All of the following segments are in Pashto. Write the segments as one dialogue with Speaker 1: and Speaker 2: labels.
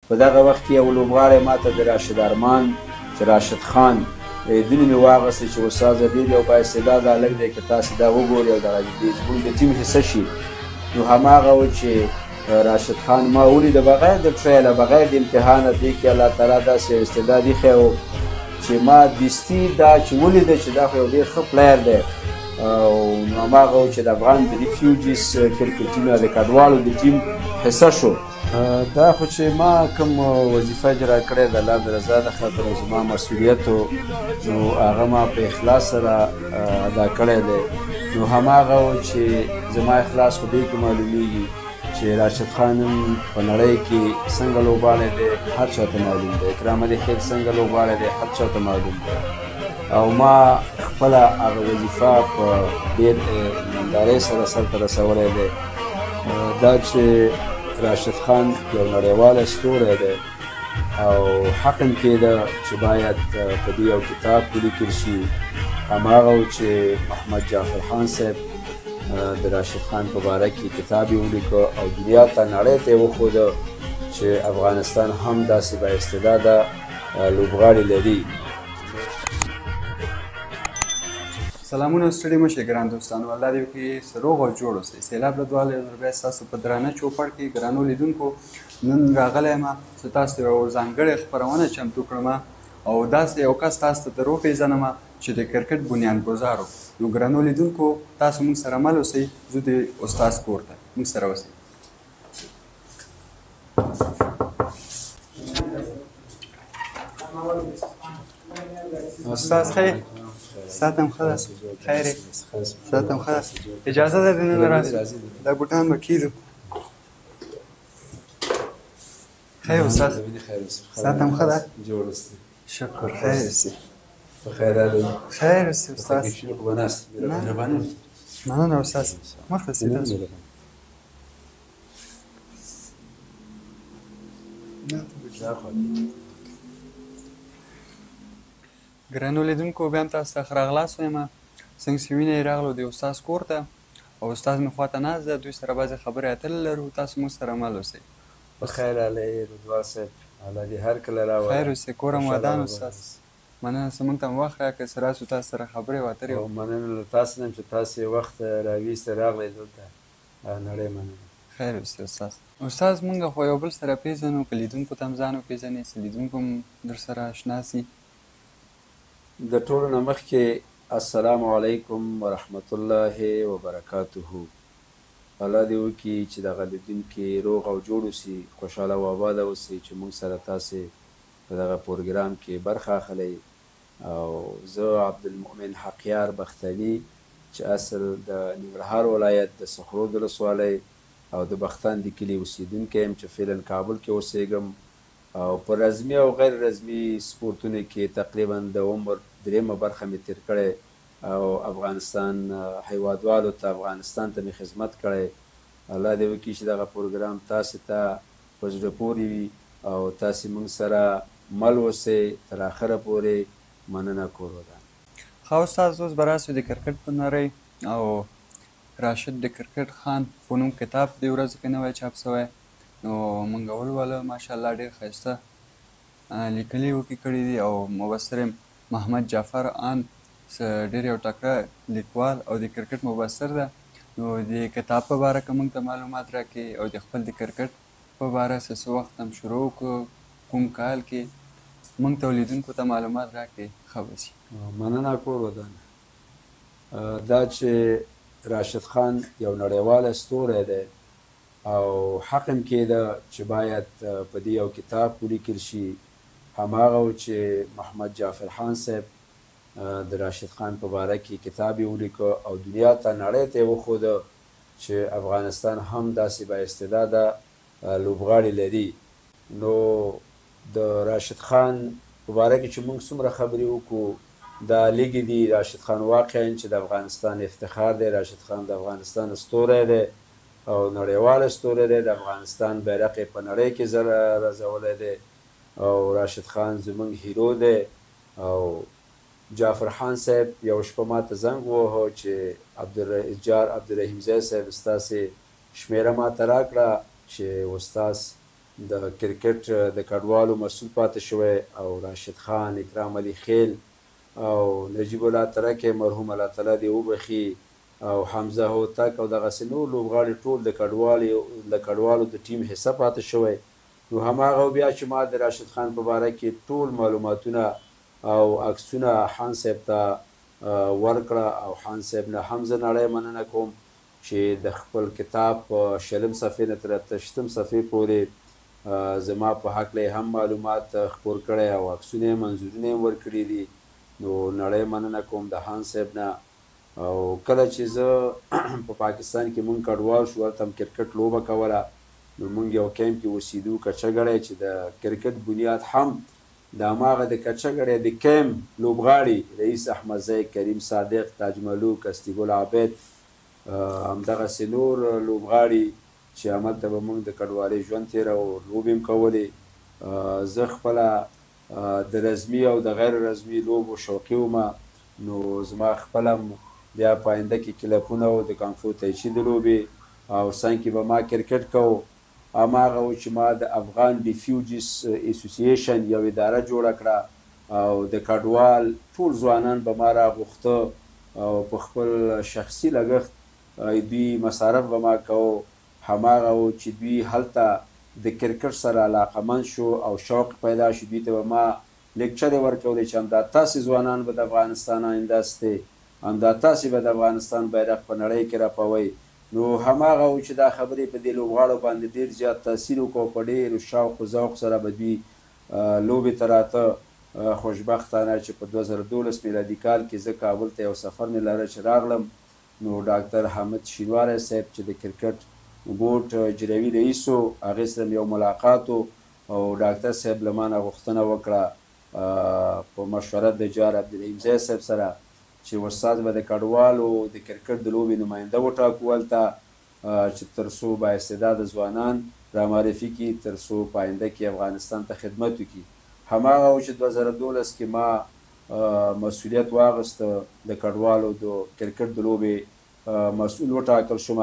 Speaker 1: په دغه وخت کې یو لوبغاړی ماته د راشد ارمان چې راشد خان دینه مې واغسته چې استاده ډېر یو بااستعداده هلک دی که تاسې دا وګورئ او زموږ د ټیم حصه شي نو هماغه و چې راشد خان ما ولیده بغیر د ټریله بغیر د امتحانه دې کې الله تعالی داسې استعداد ایښی و چې ما دستي دا چې ولیده چې دا خو یو ډېر ښه پلیر دی او نو هماغه و چې د افغان د ریفیوجیز کرکټ ټیم د کډوالو د ټیم حصه شو دا خو چې ما کوم وظیفه اجرا کړې د الله د رضا د خاطر زما مسؤلیت نو هغه ما په اخلاص سره ادا کړی دی نو هماغه و چې زما اخلاص خو دې کې معلومیږي چې راشد خان په نړۍ کې څنګه لوبغاړی دی هر چا ته معلوم دی اکرام علي خیل څنګه لوبغاړی دی هر چا ته معلوم دی او ما خپله هغه وظیفه په ډېر ایماندارۍ سره سرته رسولی دی دا چې راشد خان یو نړیوال ستوری دی او حق هم کېده چې باید په دې یو کتاب ولیکل شي هماغه و چې محمد جعفر خان صاحب د راشد خان په باره کې کتاب یې ولیکه او دنیا ته نړۍ ته یې وښوده چې افغانستان هم داسې بااستعداده لوبغاړي لري.
Speaker 2: سلامونه ستړي مه شئ ګران دوستانو الله دې وکړي روغ او جوړ اوسئ. سیلاب لوبغاړی یو ځل بیا ستاسو په درانه چوپړ کې ګرانو لیدونکو نن راغلی یم چې تاسو ته یوه ځانګړې خپرونه چمتو کړم او داسې یو کس تاسو ته در وپېژنم چې د کرکټ بنیانګذار و. نو ګرانو لیدونکو تاسو موږ سره مل اوسئ ځو د استاد کور ته موږ سره اوسئ. استاد خیر ساعت هم ښه ده خیر یې ساعت هم ښه ده اجازه ده دننه راسي دا بوټان به کیږو خیر استاد ساعت هم ښه ده شکر خیر اوسې خیر اوسې استاد مننه استاد مخته سې تاسو ګرانو لیدونکو بیا هم تاسو ته ښه راغلاست وایم څنګه چې وینئ راغلو د استاد کور ته او استاد مې خواته ناست ده دوی سره بعضې خبرې اترې لرو تاسو موږ سره مل اوسئ.
Speaker 1: په خیر هلی رضوان صاحب الله دې هر کله راولي
Speaker 2: خیر اوسئ کور هم ودان استاد مننه څه موږ ته هم وخت راکړئ چې راسو تاسو سره خبرې واترې
Speaker 1: او مننه له تاسو نه چې تاسې وخت راویستی راغلی دلته نړۍ مننه.
Speaker 2: خیر اوسئ استاد. استاد موږ خو یو بل سره پېژنو که لیدونکو ته هم ځان وپېژنې چې لیدونکو هم در سره اشنا سي.
Speaker 1: د ټولو نه مخکې السلام علیکم ورحمت الله وبرکاته. الله دې وکړي چې دغه لیدونکي روغ او جوړ اوسي خوشحاله او آباده اوسئ چې موږ سره تاسې په دغه پروګرام کې برخه اخلئ او زه عبدالمؤمن حقیار بختاني چې اصل د ننګرهار ولایت د سخرود ولسوالۍ او د بختان د کلي اوسېدونکی یم چې فعلا کابل کې اوسېږم او په رزمي او غیر رزمي سپورتونو کې تقریبا د عمر درېیمه برخه مې تېر کړی او افغانستان هیوادوالو ته افغانستان ته مې خدمت کړی. الله دې وکړي چې دغه پروګرام تاسې ته په زړه پورې وي او تاسې موږ سره مل اوسئ تر آخره پورې. مننه کور ودان.
Speaker 2: ښه استاد اوس به راسو د کرکټ په نړۍ او راشد د کرکټ خان په نوم کتاب دې ورځو کې نوی چاپ سوی نو موږ ولوله ماشاءالله ډېر ښایسته لیکلي وکې کړي دي او مبصر محمد جعفر آن ډېر یو تکړه لیکوال او د کرکټ مبصر ده نو د کتاب په باره کې موږ ته معلومات راکړي او د خپل د کرکټ په باره څه وخت هم شروع وکړو کوم کال کې موږ ته لیدونکو ته معلومات راکړي ښه به شي.
Speaker 1: مننه کور ودانه. دا چې راشد خان یو نړیوال ستوری دی او حق هم کېده چې باید په دې یو کتاب ولیکل شي هماغه و چې محمد جعفر خان صاحب د راشد خان په باره کې کتاب یې ولیکه او دنیا ته نړۍ ته یې وښوده چې افغانستان هم داسې بااستعداده لوبغاړي لري. نو د راشد خان په باره کې چې موږ څومره خبرې وکړو دا لږې دي. راشد خان واقعا چې د افغانستان افتخار دی. راشد خان د افغانستان ستوری دی او نړیوال ستوری دی. د افغانستان بیرغ یې په نړۍ کې رزولی دی او راشد خان زموږ هیرو دی او جعفر خان صاحب یو شپه ما ته زنګ ووهه چې عبدالرحیم زی صاحب ستاسې شمېره ما ته راکړه چې استاد د کرکټ د کډوالو مسؤل پاتې شوی او راشد خان، اکرام علي خیل او نجیب الله ترکی مرحوم الله تعالی دې وبخي او حمزه هوتک او دغسې نور لوبغاړي ټول د کډوالو د ټیم حصه پاتې شوی. نو هماغه بیا چې ما د راشد خان په باره کې ټول معلوماتونه او عکسونه خان صاحب ته ورکړه او خان صاحب نه هم زه نړۍ مننه کوم چې د خپل کتاب په 20 صفحې نه تر 28 صفحې پورې زما په هکله هم معلومات خپور کړی او عکسونه یې منظورونه یې ورکړي دي. نو نړۍ مننه کوم د خان صاحب نه. او کله چې زه په پاکستان کې مونږ کډوال شو هلته هم کرکټ لوبه کوله. نو مونږ یو کیمپ کې اوسېدو کچهګړی چې د کرکټ بنیاد هم د هماغه د کچهګړی د کیمپ لوبغاړي رئیس احمدزی، کریم صادق، تاج ملوک، اسطیګل عابد همدغسې نور لوبغاړي چې هملته به مونږ د کډوالۍ ژوند تېروو، لوبې هم کولې. زه خپله د رزمي او د غیر رزمي لوبو شوقي وم. نو زما خپله بیا په آینده کې کلپونه و د کانګفو تایچي د لوبې او څنګ کې به ما کرکټ کوو. هماغه و چې ما د افغان ریفیوجیز اسوسییشن یو اداره جوړه کړه او د کډوال ټول ځوانان به ما راغوښته او په خپل شخصي لګښت دوی مصارف به ما کوو. هماغه و چې دوی هلته د کرکټ سره علاقمند شو او شوق پیدا شو. دوی ته به ما لیکچرې ورکولې چې همدا تاسې ځوانان به د افغانستان آینده ستئ، همدا تاسې به د افغانستان بیرغ په نړۍ کې رپوئ. نو هماغه و چې دا خبرې په دې لوبغاړو باندې ډېر زیات تاثیر وکړو. په ډېر شوق و ذوق سره به دوی لوبې ته راته. خوشبختانه چې په 2012 میلادي کال کې زه کابل ته یو سفر مې لره چې راغلم. نو ډاکټر حامد شینواری صاحب چې د کرکټ بورډ اجروي رئیس و، هغې سره یو ملاقات و او ډاکټر صاحب له مانه غوښتنه وکړه په مشوره د جار عبدالرحیم زی صاحب سره چې استاد به د کډوالو د کرکټ د لوبې نماینده وټاکو هلته چې تر څو بااستعداده ځوانان رامعرفي کړي، تر څو په آینده کې افغانستان ته خدمت وکړي. هماغه و چې 2012 کې ما مسؤلیت واخیسته د کډوالو د کرکټ د لوبې مسؤل وټاکل شوم.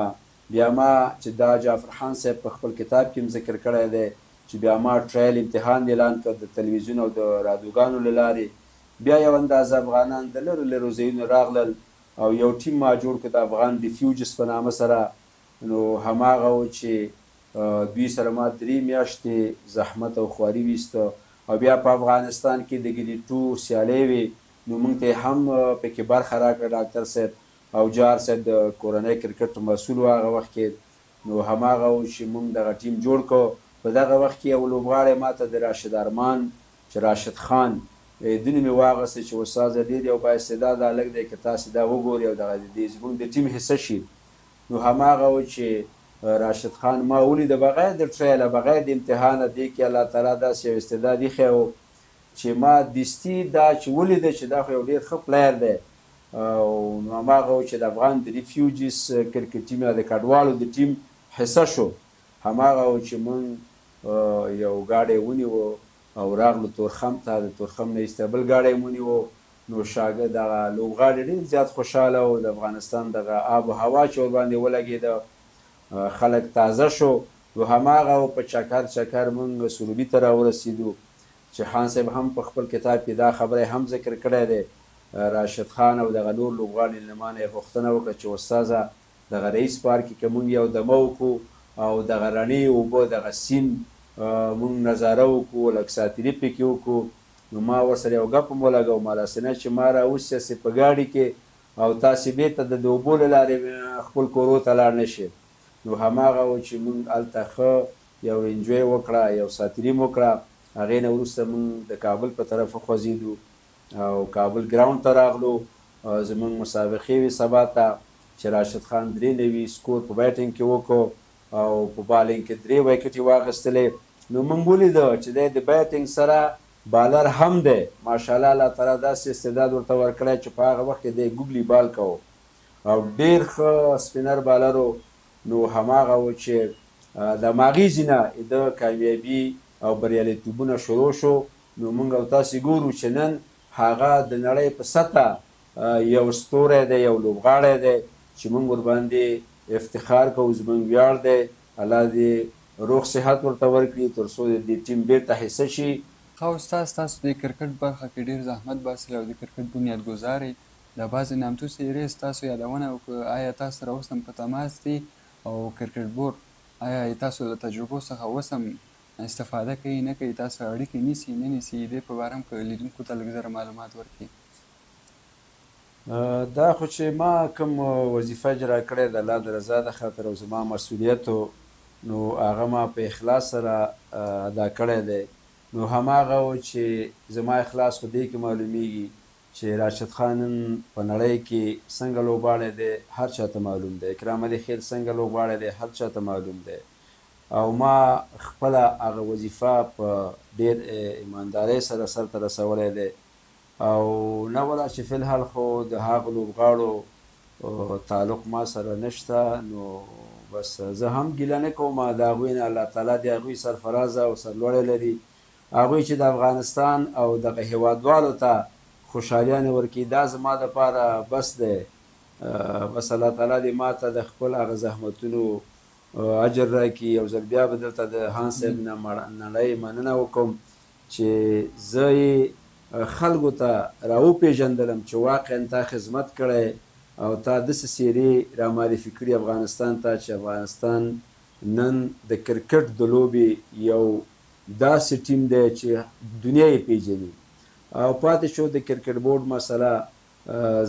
Speaker 1: بیا ما چې دا جعفر خان صاحب په خپل کتاب کې هم ذکر کړی دی چې بیا ما ټرایل امتحان اعلان کړ د تلویزیون او د رادیوګانو له لارې. بیا یو اندازه افغانان د لرو لرو ځایونو راغلل او یو ټیم ما جوړ کړ د افغان ریفیوجز په نامه سره. نو هماغه و چې دوی سره ما 3 میاشتې زحمت او خواري ویسته او بیا په افغانستان کې د ګریډ 2 سیالۍ وې. نو موږ ته هم پکې برخه راکړه ډاکټر صاحب او جار صاحب د کورنۍ کرکټ مسؤل و هغه وخت کې. نو هماغه و چې موږ دغه ټیم جوړ کړو. په دغه وخت کې یو لوبغاړی ما ته د راشد ارمان چې راشد خان دونه مې واغسته چې استاده ډېر یو بااستعداده هلک دی، که تاسې دا وګورئ او دغه زموږ د ټیم حصه شي. نو هماغه و چې راشد خان ما ولیده بغیر د ټرایله، بغیر د امتحانه. دې کې الله تعالی داسې یو استعداد ایښی و چې ما دستي دا چې ولیده چې دا خو یو ډېر ښه پلیر دی. او هماغه و چې د افغان د ریفیوجیز کرکټ ټیم یا د کډوالو د ټیم حصه شو. هماغه و چې موږ یو ګاډی ونیوه او راغلو تورخم ته. د تورخم نه ایسته بل ګاډی مو ونیوه. نو شاګرد دغه لوبغاړي ډېر زیات خوشحاله و. د افغانستان دغه آب و هوا چې ورباندې ولګېده، خلک تازه شو. نو هماغه و په چکر چکر موږ سروبي ته راورسېدو چې خان صاحب هم په خپل کتاب کې دا خبره هم ذکر کړی دی. راشد خان او دغه نور لوبغاړي له ما نه یې غوښتنه وکړه چې استاده دغه رئیس پارک کې موږ یو دمه وکړو او دغه رڼې اوبه دغه سیند مونږ نظاره وکړو، لږ ساتیري پکې وکړو. نو ما ورسره یو ګپ هم ولګو مالاسنه چې ما راوسیاسې په ګاډي کې او تاسې بېرته د اوبو له لارې خپل کورو ته لاړ نه شئ. نو هماغه و چې مونږ هلته ښه یو انجوی وکړه، یو ساتیري مو وکړه. هغې نه وروسته مونږ د کابل په طرف وخوځېدو او کابل ګراونډ ته راغلو. زمونږ مسابقې وې سبا ته چې راشد خان 3 نوي سکور په بیټینګ کې وکړو او په بالینګ کې 3 وکټې واخیستلې. نو موږ ولیده چې دی د بیټینګ سره بالر هم دی. ماشاءالله الله تعالی داسې استعداد ورته ورکړی چې په هغه وخت کې دی ګوګلي بال کوو او ډېر ښه سپینر بالر و. نو هماغه و چې د هماغې ځینه د کامیابي او بریالیتوبونه شروع شو. نو موږ او تاسې ګورو چې نن هغه د نړۍ په سطحه یو ستوری دی، یو لوبغاړی دی چې موږ ورباندې افتخار کوو، زموږ ویاړ دی. الله دې روغ صحت ورته ورکړي تر څو د دې ټیم بیرته حصه شي.
Speaker 2: ښه استاد، تاسو د کرکټ برخه کې ډېر زحمت باسئ او د کرکټ بنیادګذار یې. د بعضې نامتو څېرې ستاسو یادونه وکړه، آیا تاسو سره اوس هم په تماس دي او کرکټ بورډ آیا تاسو له تجربو څخه اوس هم استفاده کوي نه کوي، تاسو اړیکې نیسي نه نیسي، دې په باره هم که لیدونکو ته لږ زره معلومات ورکړي؟
Speaker 1: دا خو چې ما کوم وظیفه اجرا کړې د الله د رضا د خاطر او زما مسؤلیت نو هغه ما په اخلاص سره ادا کړی دی. نو هماغه و چې زما اخلاص خو دې کې معلومیږي چې راشد خان په نړۍ کې څنګه لوبغاړی دی هر چاته معلوم دی، اکرام علي خیل څنګه لوبغاړی دی هر چاته معلوم دی. او ما خپله هغه وظیفه په ډېر ایماندارۍ سره سرته رسولی دی. او نه ولا چې فی الحال خو د هغو لوبغاړو تعلق ما سره نشته، نو بس زه هم ګیله نه کوم د هغوی نه، الله تعالی د هغوی سرفرازه او سرلوړی لري. هغوی چې د افغانستان او دغه هیوادوالو ته خوشحالیانې ورکړي دا زما دپاره بس دی. بس الله تعالی دې ما ته د خپل هغه زحمتونو اجر راکړي. یو ځل بیا به دلته د هان صاحب نه نړۍ مننه وکړم چې زه یې خلکو ته راوپېژندلم چې واقعا تا خدمت کړی او تا داسې څېرې رامعرفي کړي افغانستان ته چې افغانستان نن د کرکټ د لوبې یو داسې ټیم دی چې دنیا یې پېژني. او پاتې شو د کرکټ بورډ مسله،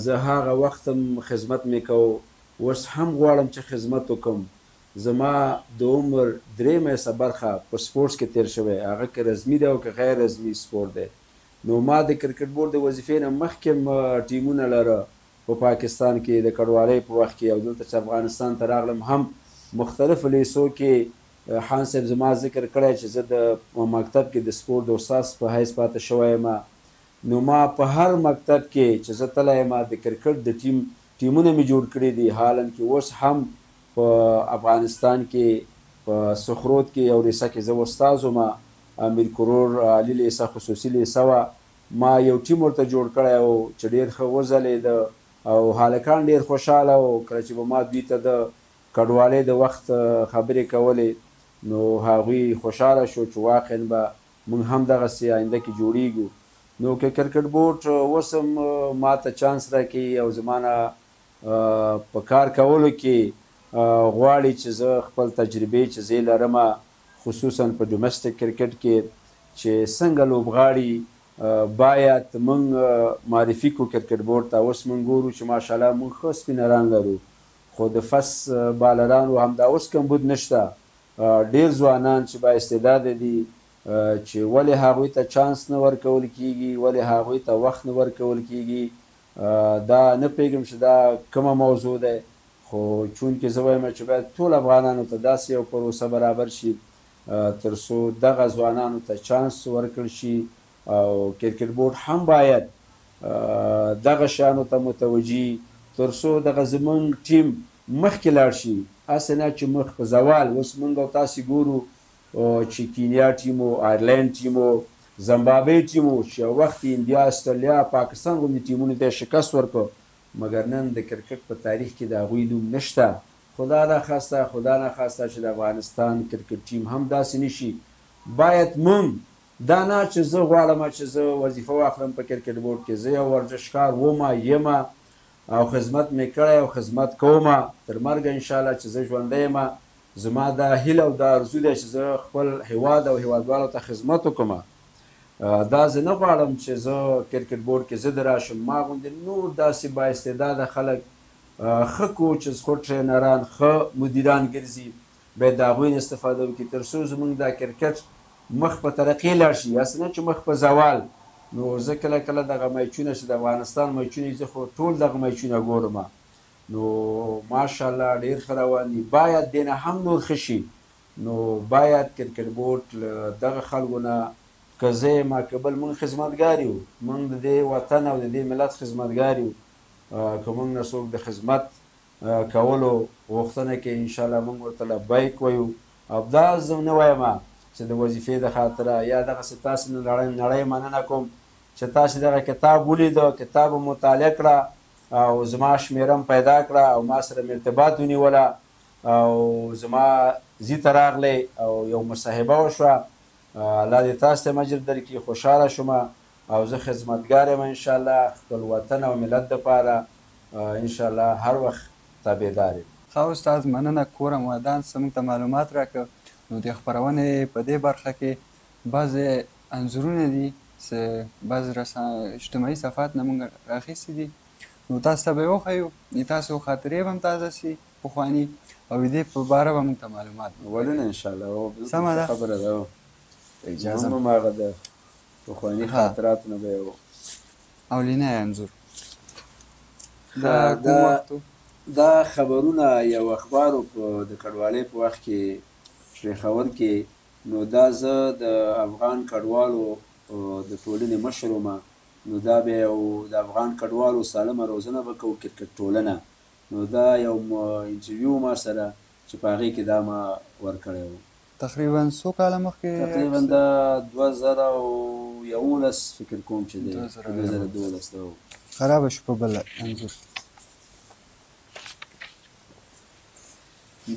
Speaker 1: زه هغه وخت هم خدمت مې کو، اوس هم غواړم چې خدمت وکړم. زما د عمر 3 برخه په سپورټس کې تیر شوی، هغه که رسمي دی او که غیر رسمي سپورټ دی. نو ما د کرکټ بورډ د وظیفې نه مخکې ټیمونه لره په پاکستان کې د کډوالۍ په وخت کې، او دلته چې افغانستان ته راغلم هم مختلفو لیسو کې خان صاحب زما ذکر کړی چې زه د مکتب کې د سپورټ د استاد په حیث پاتې شوی یم. نو ما په هر مکتب کې چې زه تللی یم د کرکټ د ټیمونه مې جوړ کړي دي. حالا کې اوس هم په افغانستان کې په سخروت کې یو لیسه کې زه استاد وم، امیر کرور علي لیسه خصوصي لیسه وه. ما یو ټیم ورته جوړ کړی و چې ډېر ښه وځلېده او هلکان ډېر خوشحاله و. کله چې به ما دوی ته د کډوالۍ د وخت خبرې کولې نو هغوی خوشحاله شو چې واقعا به موږ هم دغسې آینده کې جوړیږو. نو که کرکټ بورډ اوس هم ما ته چانس راکوي او زما نه په کار کولو کې غواړي چې زه خپل تجربې چې زه لرم خصوصا په ډومسټک کرکټ کې چې څنګه لوبغاړي باید موږ معرفي کړو کرکټ بورډ ته. اوس موږ ګورو چې ماشاءالله موږ ښه سپینران لرو، خو د فس بالرانو همدا اوس کمبود نشته. ډېر ځوانان چې با استعداده دي چې ولې هغوی ته چانس نه ورکول کیږي، ولې هغوی ته وخت نه ورکول کیږي، دا نه پوهېږم چې دا کومه موضوع ده. خو چونکې زه وایم چې باید ټول افغانانو ته داسې یو پروسه برابر شي تر څو دغه ځوانانو ته چانس ورکړل شي. او کرکټ بورډ هم باید دغه شیانو ته متوجي تر څو دغه زموږ ټیم مخکې لاړ شي. هسې نه چې مخ په زوال. اوس موږ او تاسې ګورو چې کینیا ټیم و، آیرلینډ ټیم و، زمبابوې ټیم و چې یو وخت انډیا، استرالیا، پاکستان غوندې ټیمونو ته یې شکست ورکړ، مګر نن د کرکټ په تاریخ کې د هغوی نوم نشته. خدا نخواسته چې د افغانستان کرکټ ټیم هم داسې نشي. باید موږ دا نه چې زه غواړم چې زه وظیفه واخلم په کرکټ بورډ کې، زه یو ورزشکار وم یم او خدمت مې کړی او خدمت کوم تر مرګه انشاءالله چې زه ژوندی یم. زما دا هیله او دا ارزو دی چې زه خپل هیواد او هیوادوالو ته خدمت وکړم. دا زه نه غواړم چې زه کرکټ بورډ کې زه د راشم. ما غوندې نور داسې بااستعداده خلک ښه کوچز، ښه ټرینران، ښه مدیران ګرځي، باید د هغوی نه استفاده وکړي تر څو زموږ دا کرکټ مخ په ترقۍ لاړ شي، هسې نه چې مخ په زوال. نو زه کله کله دغه میچونه چې د افغانستان میچونه زه خو ټول دغه میچونه ګورم، نو ماشاءالله ډېر ښه روان دي. باید دې نه هم نور ښه شي. نو باید کرکټ بورډ له دغه خلکو نه که زه یم که بل موږ خدمتګار یو، موږ د دې وطن او د دې ملت خدمتګار یو. که موږ نه څوک د خدمت کولو غوښتنه کوي انشاءالله موږ ورته لبیک وایو. او دا زه نه وایم چې د وظیفې د خاطره یا دغسې تاسې نړۍ مننه کوم چې تاسې دغه کتاب ولیده، کتاب مو مطالعه کړه او زما شمیره پیدا کړه او ما سره مې ارتباط ونیوله او زما زی ته راغلی او یو مصاحبه وشوه. الله دې تاسو ته مجر درکړي. خوشحاله شوم او زه خدمتګار یم انشاءالله خپل وطن او ملت دپاره انشاءالله هر وخت تابعدار یم.
Speaker 2: ښه استاد مننه. کوره ودان څه موږ ته معلومات راکړه. نو د خپرونې په دې برخه کې بعضې انځورونه دي چې بعضې اجتماعي صفحات نه موږ راخیستي دي، نو تاسو ته به یې وښیو، تاسو خاطرې به هم تازه سي پخواني، او د دې په باره به موږ ته معلومات
Speaker 1: ولونه انشاءالله
Speaker 2: سمه ده.
Speaker 1: خبره ده.
Speaker 2: اجازه
Speaker 1: هم هغه د پخواني خاطراتو نه به یې
Speaker 2: اولینی انځور
Speaker 1: دا خبرونه یو اخبارو د کډوالۍ په وخت کې پېښور کې. نو دا زه د افغان کډوالو د ټولنې مشر وم. نو دا به یو د افغان کډوالو سالمه روزنه به کوو کرکټ ټولنه. نو دا یو انټرویو ما سره چې په هغې کې دا ما ورکړی و.
Speaker 2: تقریبا څو کاله مخکې؟
Speaker 1: تقریبا د 2011 فکر کوم چې دی 2012 ده.
Speaker 2: خرابه شو په بل انځور.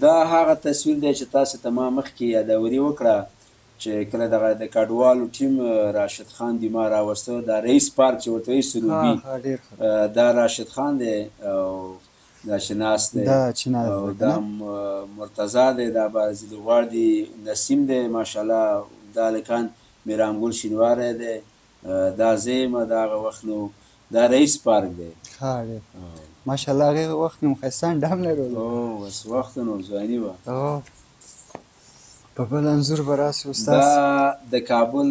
Speaker 1: دا هغه تصویر دی چې تاسو ته ما مخکې یادوري وکړه چې کله دغه د کډوالو ټیم راشد خان دی ما راوسته. دا رئیس پارک چې ورته وایي سروبي، دا راشد خان دی او دا شناس دی او دا مرتضی دی، دا بازي لوبغاړی دی، نسیم دی ماشاءالله، دا لکان میرامګل شینواری دی، دا زه د هغه وخت نو دا رئیس پارک دی.
Speaker 2: ماشاءالله هغه وخت نو ښایسته انډام لرلو.
Speaker 1: اوس وخت نو ځواني وه.
Speaker 2: په بل انځور به راسي استاد.
Speaker 1: دا د کابل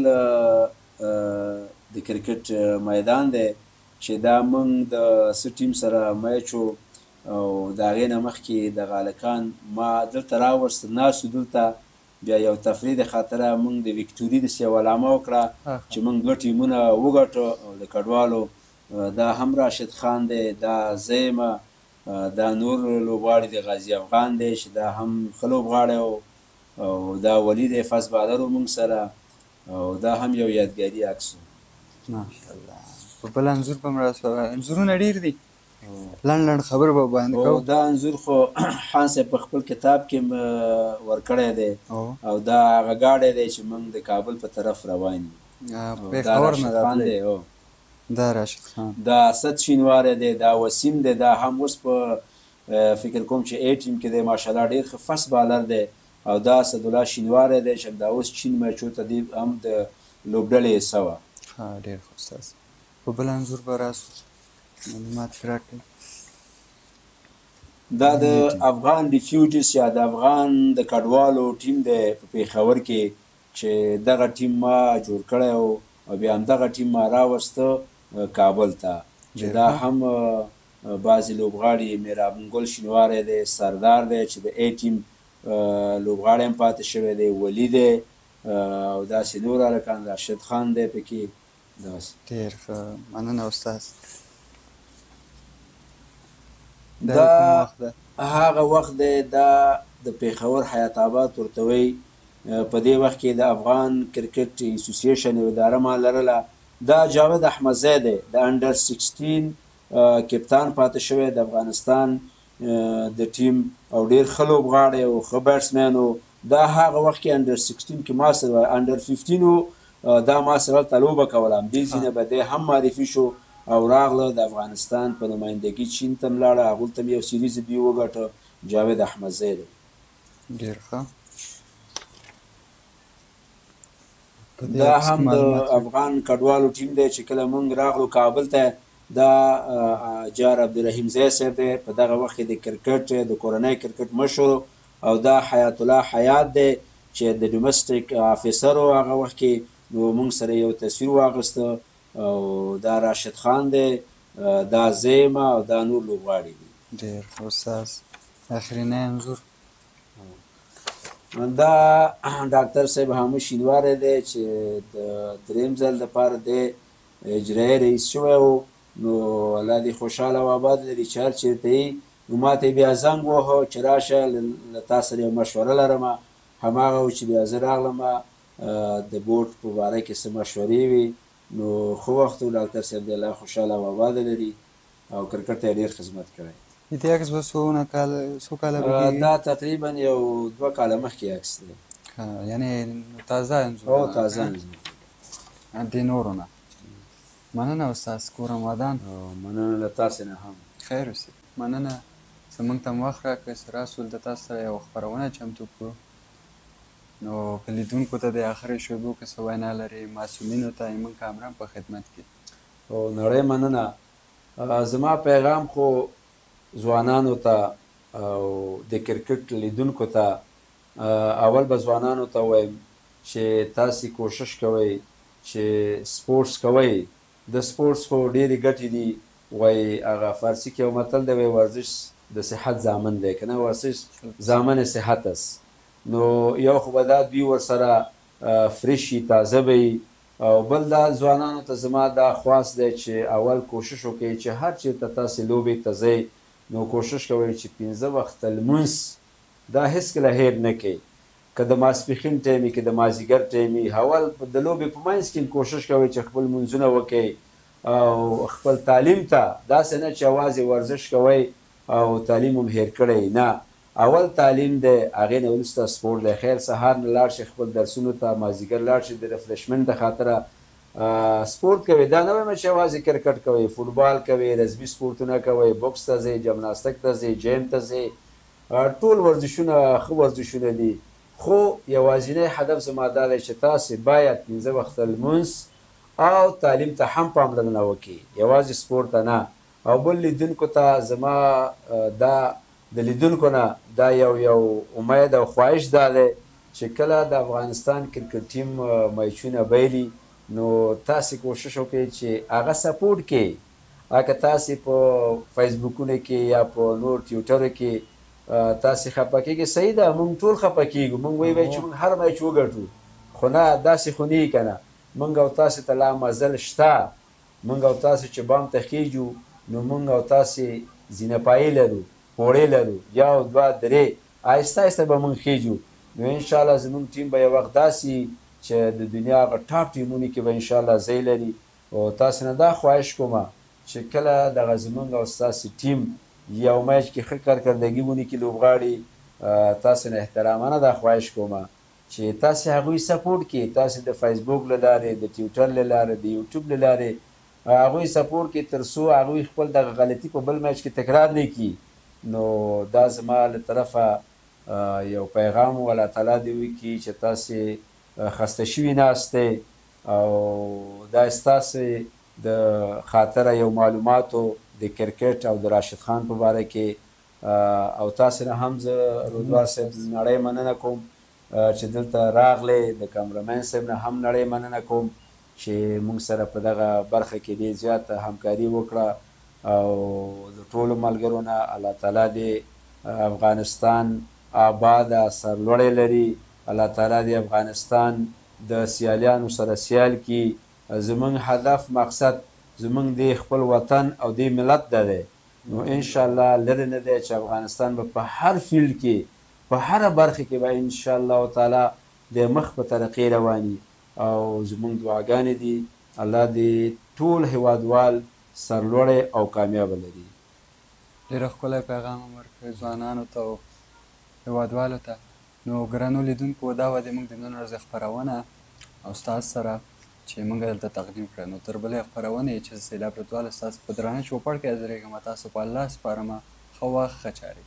Speaker 1: د کرکټ میدان دی چې دا موږ د څه ټیم سره میچ و او د هغې نه مخکې د هلکان ما دلته راوست ناستو دلته بیا یو تفریح د خاطره موږ د ویکټوري داسې یوه علامه وکړه چې موږ دوه ټیمونه وګټو او د کډوالو دا هم راشد خان دی، دا زه یم، دا نور لوبغاړي د غازي افغان دی چې دا هم ښه لوبغاړی و او دا ولی دی فاس بالر و موږ سره او دا هم یو یادګاري عکس و.
Speaker 2: ماشاءالله. په بل انځور به م راسوه. انځورونه ډېر دي، لنډ لنډ خبر به باندې کوو.
Speaker 1: دا انځور خو خان صاحب په خپل کتاب کې ورکړی دی او دا هغه ګاډی دی چې موږ د کابل په طرف روان یو. دا راشد خان دی.
Speaker 2: دا راشد خان،
Speaker 1: دا اسد شینواری دی، دا وسیم دی، دا هم اوس په فکر کوم چې ای ټیم کې دی ماشاءالله ډېر ښه فست بالر دی او دا اسدالله شینواری دی چې دا اوس چین میچو ته دی هم د لوبډلې حصه وه.
Speaker 2: ډېر ښه استاد. په بل انځور به راسو، معلومات پرې راکړئ.
Speaker 1: دا د افغان ریفیوجیز یا د افغان د کډوالو ټیم دی په پېښور کې چې دغه ټیم ما جوړ کړی و او بیا همدغه ټیم ما راوسته کابل ته چې دا هم بعضې لوبغاړي میرامګل شینواری دی، سردار دی چې د ای ټیم لوبغاړی هم پاتې شوی دی، ولی دی او داسې نور هلکان، راشد خان دی پکې.
Speaker 2: ډېر ښه مننه استاد.
Speaker 1: دا هغه وخت دی، دا د پېښور حیات آباد ورته وایي. په دې وخت کې د افغان کرکټ اسوسییشن یو اداره ما لرله. دا جاوید احمدزی دی، د انډر 16 کپتان پاتې شوی د افغانستان د ټیم او ډېر ښه لوبغاړی او ښه بیټسمین و. دا هغه وخت کې انډر 16 کې ما سره انډر 15 و، دا ما سره هلته لوبه کوله. همدې ځینې به دی هم معرفي شو او راغله د افغانستان په نمایندګي چین ته م لاړه، هغولته م یو سیریز بي وګټه. جاوید احمدزی دی.
Speaker 2: ډېر ښه.
Speaker 1: دا هم د افغان کډوالو ټیم دی چې کله موږ راغلو کابل ته، دا جار عبدالرحیم زی صاحب دی، په دغه وخت کې د کرکټ د کورنۍ کرکټ مشر، او دا حیات الله حیات دی چې د ډومسټیک افیسر و هغه وخت کې. نو موږ سره یو تصویر واخیسته او دا راشد خان دی، دا زه یم او دا نور لوبغاړي دي.
Speaker 2: ډېر ښه استاد. اخرینی انځور
Speaker 1: دا ډاکټر صاحب حامد شینواری دی چې د درېیم ځل دپاره دی اجرایي رئیس شوی و. نو الله دې خوشحاله او آباد لري چې هر چېرته یي. نو ما ته یې بیا زنګ وهه چې راشه له تا سره یو مشوره لرمه. هماغه و چې بیا زه راغلم د بورډ په باره کې څه مشورې وي. نو ښه وخت و ډاکټر صاحب دې الله خوشحاله او آباد لري او کرکټ ته یې ډېر خدمت کړی.
Speaker 2: دې عکس به څو کاله به کېږي؟
Speaker 1: دا تقریبا یو 2 کاله مخکې عکس دی.
Speaker 2: یعنې تازه انځور؟
Speaker 1: او تازه انځور
Speaker 2: دې نورو نه. مننه استاد کورم ودان.
Speaker 1: مننه له تاسې نه هم.
Speaker 2: خیر اوسې. مننه چې موږ ته وخت راکړی چې راسو دلته تاسو سره یوه خپرونه چمتو کړو. نو که لیدونکو ته د آخرې شېبو که څه وینا لري، معصومینو ته موږ کامران په خدمت کې.
Speaker 1: او نړۍ مننه. زما پیغام خو ځوانانو ته او د کرکټ لیدونکو ته، اول به ځوانانو ته وایم چې تاسې کوشش کوئ چې سپورټس کوئ. د سپورټس خو ډېرې ګټې دي. وایي هغه فارسي کې یو متل دی، وایي ورزش د صحت ضامن دی، که نه ورزش ضامن صحت است. نو یو خو به دا دوی ورسره فرش وي، تازه به وي. او بل دا ځوانانو ته زما دا خواست دی چې اول کوشش وکړئ چې هر چېرته تاسې لوبې ته ځئ نو کوشش کوئ چې 5 وخته لمونځ دا هېڅکله هېر نه کوئ. که د ماسپښین ټایم وي، که د مازدیګر ټایم وي، اول د لوبې په منځ کې کوشش کوئ چې خپل لمونځونه وکړئ او خپل تعلیم ته داسې نه چې یوازې ورزش کوئ او تعلیم هم هېر کړی نه. اول تعلیم دی، هغې نه وروسته سپورټ دی. خیر سهار نه لاړ شئ خپل درسونو ته، مازدیګر لاړ شئ د ریفریشمنټ د خاطره سپورټ کوئ. دا نه وایم چې یوازې کرکټ کوئ، فوټبال کوئ، رزمي سپورټونه کوئ، بوکس ته ځئ، جمناستیک ته ځئ، جیم ته ځئ. ټول ورزشونه ښه ورزشونه دي، خو یوازینی هدف زما دا دی چې تاسې باید 5 وخته لمونځ او تعلیم ته هم پاملرنه وکړي، یوازې سپورټ ته نه. او بل لیدونکو ته زما دا د لیدونکو نه دا یو امید او خواهش دا دی چې کله د افغانستان کرکټ ټیم میچونه بایلي نو تاسې کوشش وکړئ چې هغه سپورټ کړئ. هغه تاسې په فیسبوکونو کې یا په نور ټویټرو کې تاسې خفه کېږئ، صحیح ده، موږ ټول خفه کېږو، موږ وایو چې موږ هر میچ وګټو، خو نه داسې خو نه که نه. موږ او تاسې ته لا مزل شته. موږ او تاسې چې بام ته خېږو نو موږ او تاسې زینه‌پایي لرو، پوړې لرو، 1 2 3 آهسته آهسته به موږ خېږو. نو انشاءالله زموږ ټیم به یو وخت داسې چې د دنیا هغه ټاپ ټیمونو کې به انشاءالله ځای لري. او تاسې نه دا خواهش کومه چې کله دغه زموږ او ستاسې ټیم یو میچ کې ښه کارکردګي ونکړي لوبغاړي، تاسې نه احترامانه دا خواهش کومه چې تاسې هغوی سپورټ کړئ. تاسې د فیسبوک له لارې، د ټویټر له لارې، د یوټیوب له لارې هغوی سپورټ کړئ تر څو هغوی خپل دغه غلطي په بل میچ کې تکرار نه کړي. نو دا زما له طرفه یو پیغام و. الله تعالی دې وکړي چې تاسې خسته شوي ناستئ او دا ستاسې د خاطره یو معلوماتو د کرکټ او د راشد خان په باره کې. او تاسې نه هم زه رودوار صاحب نړۍ مننه کوم چې دلته راغلی. د کامرمین صاحب نه هم نړۍ مننه کوم چې موږ سره په دغه برخه کې ډېر زیاته همکاري وکړه. او د ټولو ملګرو نه الله تعالی دې افغانستان آباده سرلوړی لري. الله تعالی دې افغانستان د سیالیانو سره سیال کړي. زموږ هدف مقصد زموږ د خپل وطن او د ملت ده دی. نو انشاءالله لرې نه دی چې افغانستان به په هر فیلډ کې، په هره برخه کې به انشاءالله تعالی د مخ په ترقۍ رواني. او زموږ دعاګانې دي الله دې ټول هیوادوال سرلوړی او کامیابه لري.
Speaker 2: ډېره ښکلی پیغام هم ورکړی ځوانانو ته او هیوادوالو ته. نو ګرانو لیدونکو دا وه د موږ د نن ورځې خپرونه او ستاسو سره چې موږ دلته تقدیم کړه. نو تر بلې خپرونې چې سیلاب رتواله ستاسو په درانه چوپړ کې حاضرېږم، تاسو په الله سپارمه. ښه وخت، ښه چارې.